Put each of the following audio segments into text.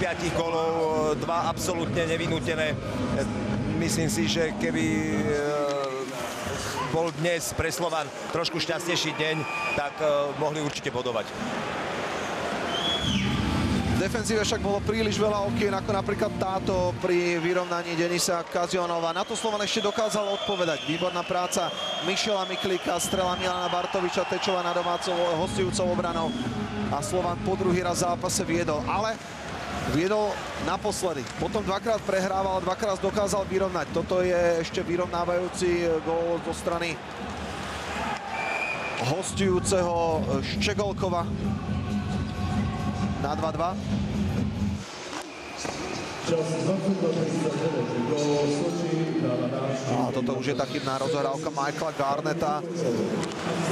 5 golov 2 absolútne nevinútené. Myslím si, že keby bol dnes pre Slovan trošku šťastnejší deň, tak mohli určite bodovať. V defenzíve však bolo príliš veľa okien, ako napríklad táto pri vyrovnaní Denisa Kazionova. Na to Slovan ešte dokázal odpovedať. Výborná práca Mišela Miklíka, strela Milana Bartoviča, Tečova na domácou hostujúcou obranou. A Slovan po druhý raz v zápase viedol, ale viedol naposledy. Potom dvakrát prehrával, dvakrát dokázal vyrovnať. Toto je ešte vyrovnávajúci gól zo strany hostujúceho Ščegolkova na 2-2. A toto už je tá chybná rozohrávka Michaela Garneta.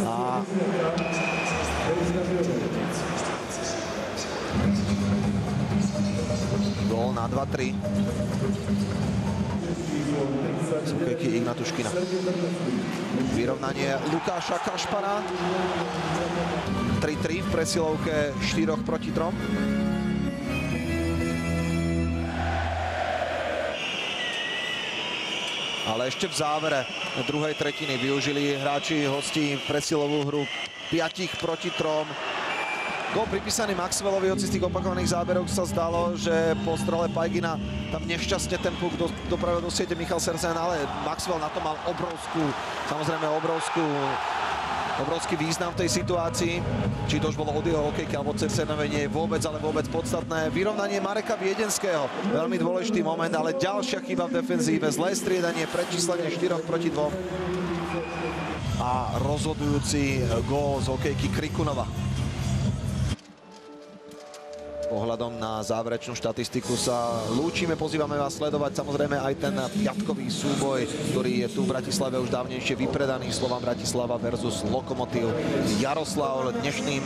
A gól na 2-3. Z hokejky Ignatuškina. Vyrovnanie Lukáša Kašpara. 3-3 v presilovke 4 proti 3. Ale ešte v závere druhej tretiny využili hráči hostí presilovú hru 5 proti 3. Gól pripísaný Maxwellovi, hoci z tých opakovaných záberov sa zdalo, že po strele Pajgina tam nešťastne ten puk dopravil do siete Michal Sersen, ale Maxwell na to mal obrovský význam v tej situácii. Či to už bolo od jeho hokejky alebo Cersenovej, nie je vôbec, ale vôbec podstatné. Vyrovnanie Mareka Viedenského, veľmi dôležitý moment, ale ďalšia chyba v defenzíve, zlé striedanie, prečíslenie 4 proti 2 a rozhodujúci gól z hokejky Krikunova. Pohľadom na záverečnú štatistiku sa lúčime, pozývame vás sledovať samozrejme aj ten piatkový súboj, ktorý je tu v Bratislave už dávnejšie vypredaný. Slovan Bratislava versus Lokomotív Jaroslav dnešným